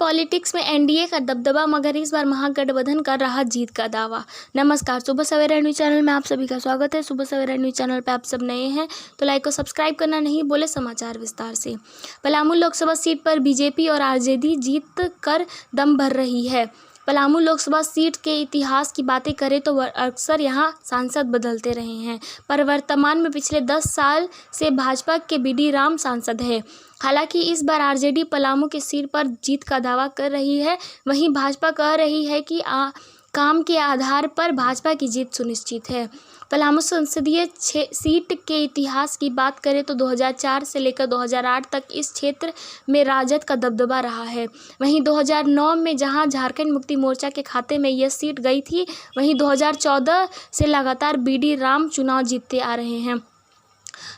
Politics में NDA का दबदबा, मगर इस बार महागठबंधन कर रहा जीत का दावा। नमस्कार, सुबह सवेरा न्यूज चैनल में आप सभी का स्वागत है। सुबह सवेरा न्यूज चैनल पे आप सब नए हैं तो लाइक और सब्सक्राइब करना नहीं बोले। समाचार विस्तार से। पलामू लोकसभा सीट पर बीजेपी और आरजेडी जीत कर दम भर रही है। पलामू लोकसभा सीट के इतिहास की बातें करें तो अक्सर यहां सांसद बदलते रहे हैं, पर वर्तमान में पिछले 10 साल से भाजपा के बीडी राम सांसद है। हालांकि इस बार आरजेडी पलामू की सीट पर जीत का दावा कर रही है, वहीं भाजपा कह रही है कि काम के आधार पर भाजपा की जीत सुनिश्चित है। पलामू संसदीय सीट के इतिहास की बात करें तो 2004 से लेकर 2008 तक इस क्षेत्र में राजद का दबदबा रहा है। वहीं 2009 में जहां झारखंड मुक्ति मोर्चा के खाते में यह सीट गई थी, वहीं 2014 से लगातार बीडी राम चुनाव जीतते आ रहे हैं।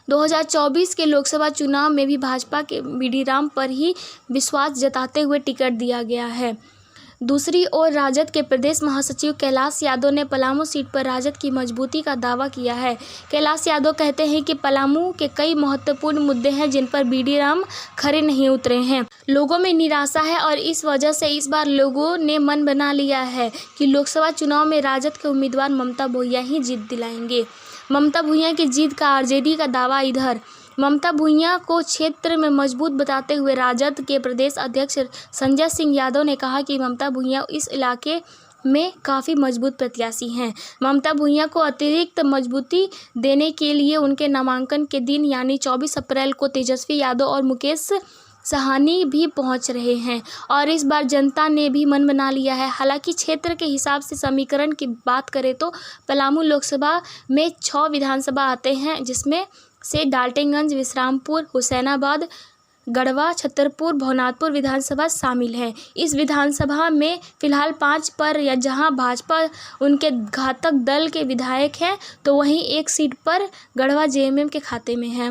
2024 के लोकसभा चुनाव में भी भाजपा के बीडी राम पर ही विश्वास जताते हुए टिकट दिया गया है। दूसरी ओर राजद के प्रदेश महासचिव कैलाश यादव ने पलामू सीट पर राजद की मजबूती का दावा किया है। कैलाश यादव कहते हैं कि पलामू के कई महत्वपूर्ण मुद्दे हैं जिन पर बीडी राम खरे नहीं उतरे हैं। लोगों में निराशा है और इस वजह से इस बार लोगों ने मन बना लिया है कि लोकसभा चुनाव में राजद के उम्मीदवार ममता भूइया ही जीत दिलाएंगे। ममता भूइया की जीत का आरजेडी का दावा। इधर ममता भूइया को क्षेत्र में मजबूत बताते हुए राजद के प्रदेश अध्यक्ष संजय सिंह यादव ने कहा कि ममता भूइया इस इलाके में काफ़ी मजबूत प्रत्याशी हैं। ममता भूइया को अतिरिक्त मजबूती देने के लिए उनके नामांकन के दिन यानी 24 अप्रैल को तेजस्वी यादव और मुकेश सहानी भी पहुंच रहे हैं और इस बार जनता ने भी मन बना लिया है। हालांकि क्षेत्र के हिसाब से समीकरण की बात करें तो पलामू लोकसभा में 6 विधानसभा आते हैं, जिसमें से डाल्टनगंज, विश्रामपुर, हुसैनाबाद, गढ़वा, छतरपुर, भवनाथपुर विधानसभा शामिल है। इस विधानसभा में फिलहाल 5 पर या जहां भाजपा उनके घातक दल के विधायक हैं तो वहीं एक सीट पर गढ़वा जेएमएम के खाते में है।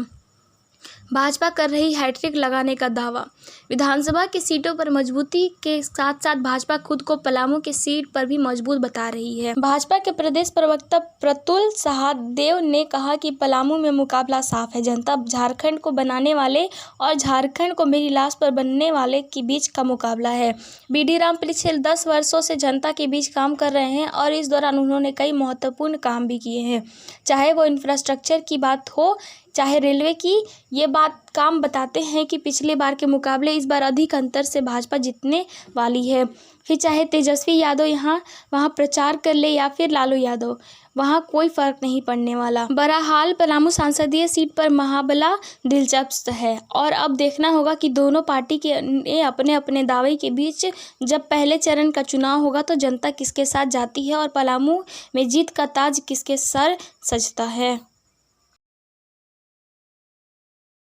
भाजपा कर रही हैट्रिक लगाने का दावा। विधानसभा की सीटों पर मजबूती के साथ साथ भाजपा खुद को पलामू की सीट पर भी मजबूत बता रही है। भाजपा के प्रदेश प्रवक्ता प्रतुल सहादेव ने कहा कि पलामू में मुकाबला साफ है। जनता झारखंड को बनाने वाले और झारखंड को मेरी लाश पर बनने वाले के बीच का मुकाबला है। बीडी राम पिछले 10 वर्षों से जनता के बीच काम कर रहे हैं और इस दौरान उन्होंने कई महत्वपूर्ण काम भी किए हैं, चाहे वो इंफ्रास्ट्रक्चर की बात हो चाहे रेलवे की। ये बात काम बताते हैं कि पिछले बार के मुकाबले इस बार अधिक अंतर से भाजपा जीतने वाली है। फिर चाहे तेजस्वी यादव वहाँ प्रचार कर ले या फिर लालू यादव, वहाँ कोई फर्क नहीं पड़ने वाला। बहरहाल पलामू संसदीय सीट पर मुकाबला दिलचस्प है और अब देखना होगा कि दोनों पार्टी के अपने अपने दावे के बीच जब पहले चरण का चुनाव होगा तो जनता किसके साथ जाती है और पलामू में जीत का ताज किसके सर सजता है।